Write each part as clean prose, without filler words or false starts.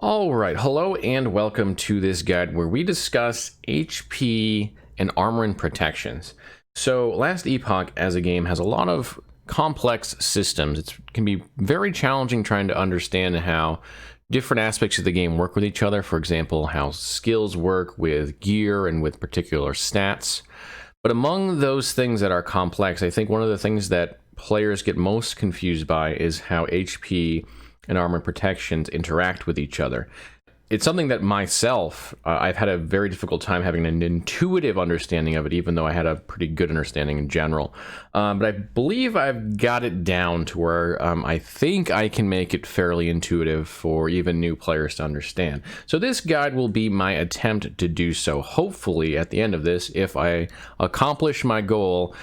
Alright, hello and welcome to this guide where we discuss HP and armor and protections. So last Epoch as a game has a lot of complex systems. It can be very challenging trying to understand how different aspects of the game work with each other. For example, how skills work with gear and with particular stats. But among those things that are complex, I think one of the things that players get most confused by is how HP and armor protections interact with each other. It's something that myself, I've had a very difficult time having an intuitive understanding of it, even though I had a pretty good understanding in general. But I believe I've got it down to where I think I can make it fairly intuitive for even new players to understand. So this guide will be my attempt to do so. Hopefully, at the end of this, if I accomplish my goal,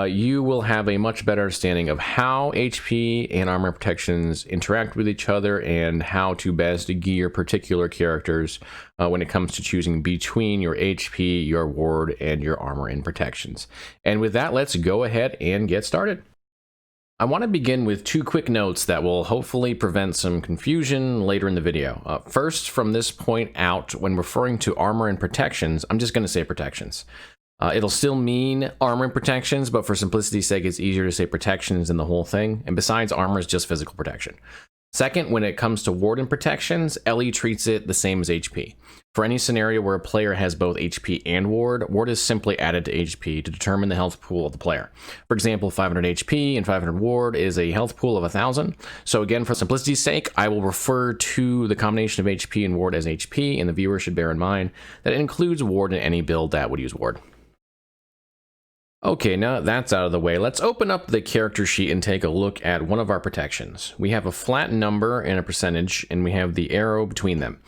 you will have a much better understanding of how HP and armor protections interact with each other and how to best gear particular characters when it comes to choosing between your HP, your ward, and your armor and protections. And with that, let's go ahead and get started. I want to begin with two quick notes that will hopefully prevent some confusion later in the video. First, from this point out, when referring to armor and protections, I'm just going to say protections. It'll still mean armor and protections, but for simplicity's sake, it's easier to say protections than the whole thing. And besides, armor is just physical protection. Second, when it comes to ward and protections, LE treats it the same as HP. For any scenario where a player has both HP and ward is simply added to HP to determine the health pool of the player. For example, 500 HP and 500 ward is a health pool of 1,000. So again, for simplicity's sake, I will refer to the combination of HP and ward as HP, and the viewer should bear in mind that it includes ward in any build that would use ward. Okay, now that that's out of the way, let's open up the character sheet and take a look at one of our protections. We have a flat number and a percentage, and we have the arrow between them.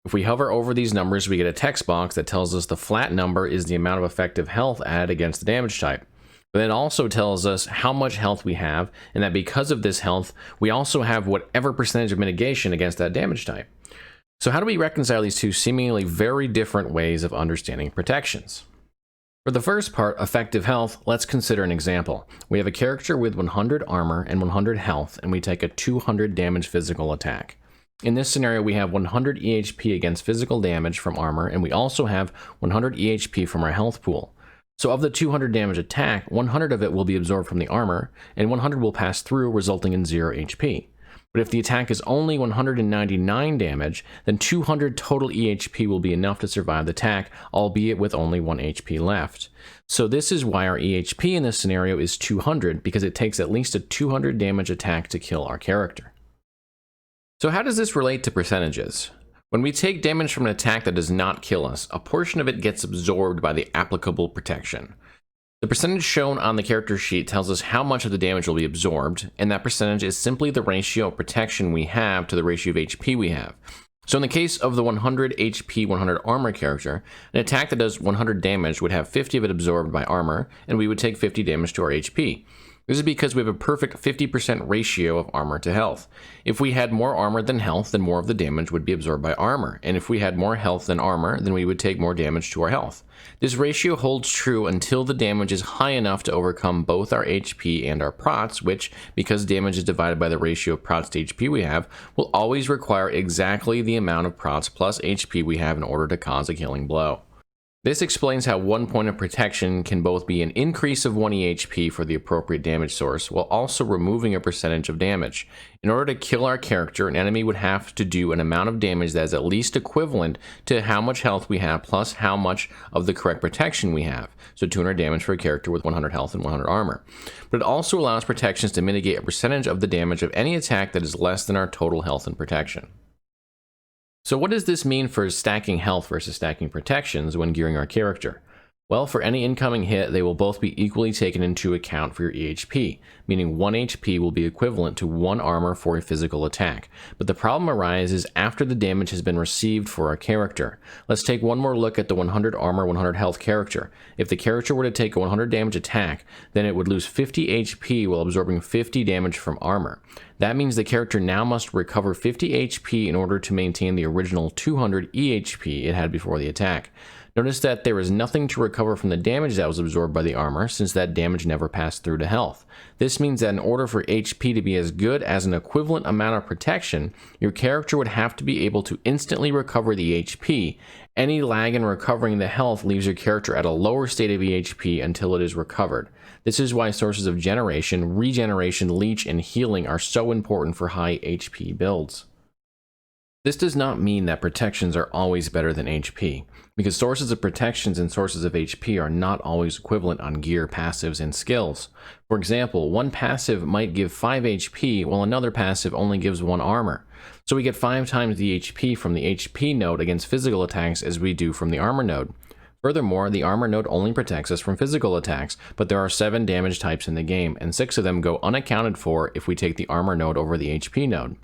If we hover over these numbers, we get a text box that tells us the flat number is the amount of effective health added against the damage type. But it also tells us how much health we have, and that because of this health, we also have whatever percentage of mitigation against that damage type. So how do we reconcile these two seemingly very different ways of understanding protections? For the first part, effective health, let's consider an example. We have a character with 100 armor and 100 health, and we take a 200 damage physical attack. In this scenario, we have 100 EHP against physical damage from armor, and we also have 100 EHP from our health pool. So of the 200 damage attack, 100 of it will be absorbed from the armor, and 100 will pass through, resulting in 0 HP. But if the attack is only 199 damage, then 200 total EHP will be enough to survive the attack, albeit with only 1 HP left. So this is why our EHP in this scenario is 200, because it takes at least a 200 damage attack to kill our character. So how does this relate to percentages? When we take damage from an attack that does not kill us, a portion of it gets absorbed by the applicable protection. The percentage shown on the character sheet tells us how much of the damage will be absorbed, and that percentage is simply the ratio of protection we have to the ratio of HP we have. So in the case of the 100 HP, 100 armor character, an attack that does 100 damage would have 50 of it absorbed by armor, and we would take 50 damage to our HP. This is because we have a perfect 50% ratio of armor to health. If we had more armor than health, then more of the damage would be absorbed by armor, and if we had more health than armor, then we would take more damage to our health. This ratio holds true until the damage is high enough to overcome both our HP and our prots, which, because damage is divided by the ratio of prots to HP we have, will always require exactly the amount of prots plus HP we have in order to cause a killing blow. This explains how 1 point of protection can both be an increase of 1 EHP for the appropriate damage source, while also removing a percentage of damage. In order to kill our character, an enemy would have to do an amount of damage that is at least equivalent to how much health we have plus how much of the correct protection we have. So 200 damage for a character with 100 health and 100 armor. But it also allows protections to mitigate a percentage of the damage of any attack that is less than our total health and protection. So what does this mean for stacking health versus stacking protections when gearing our character? Well, for any incoming hit, they will both be equally taken into account for your EHP, meaning 1 HP will be equivalent to 1 armor for a physical attack. But the problem arises after the damage has been received for our character. Let's take one more look at the 100 armor, 100 health character. If the character were to take a 100 damage attack, then it would lose 50 HP while absorbing 50 damage from armor. That means the character now must recover 50 HP in order to maintain the original 200 EHP it had before the attack. Notice that there is nothing to recover from the damage that was absorbed by the armor, since that damage never passed through to health. This means that in order for HP to be as good as an equivalent amount of protection, your character would have to be able to instantly recover the HP. Any lag in recovering the health leaves your character at a lower state of EHP until it is recovered. This is why sources of generation, regeneration, leech, and healing are so important for high HP builds. This does not mean that protections are always better than HP, because sources of protections and sources of HP are not always equivalent on gear, passives, and skills. For example, one passive might give 5 HP while another passive only gives 1 armor. So we get 5 times the HP from the HP node against physical attacks as we do from the armor node. Furthermore, the armor node only protects us from physical attacks, but there are 7 damage types in the game, and 6 of them go unaccounted for if we take the armor node over the HP node.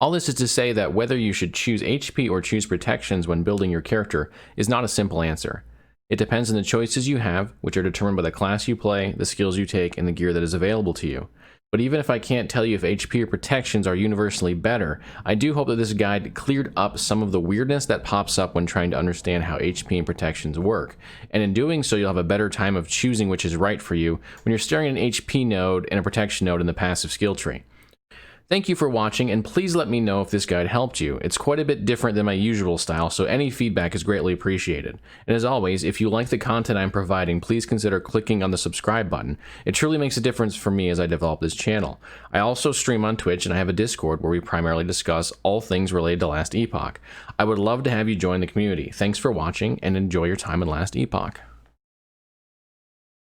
All this is to say that whether you should choose HP or choose protections when building your character is not a simple answer. It depends on the choices you have, which are determined by the class you play, the skills you take, and the gear that is available to you. But even if I can't tell you if HP or protections are universally better, I do hope that this guide cleared up some of the weirdness that pops up when trying to understand how HP and protections work. And in doing so, you'll have a better time of choosing which is right for you when you're staring at an HP node and a protection node in the passive skill tree. Thank you for watching, and please let me know if this guide helped you. It's quite a bit different than my usual style, so any feedback is greatly appreciated. And as always, if you like the content I'm providing, please consider clicking on the subscribe button. It truly makes a difference for me as I develop this channel. I also stream on Twitch, and I have a Discord where we primarily discuss all things related to Last Epoch. I would love to have you join the community. Thanks for watching, and enjoy your time in Last Epoch.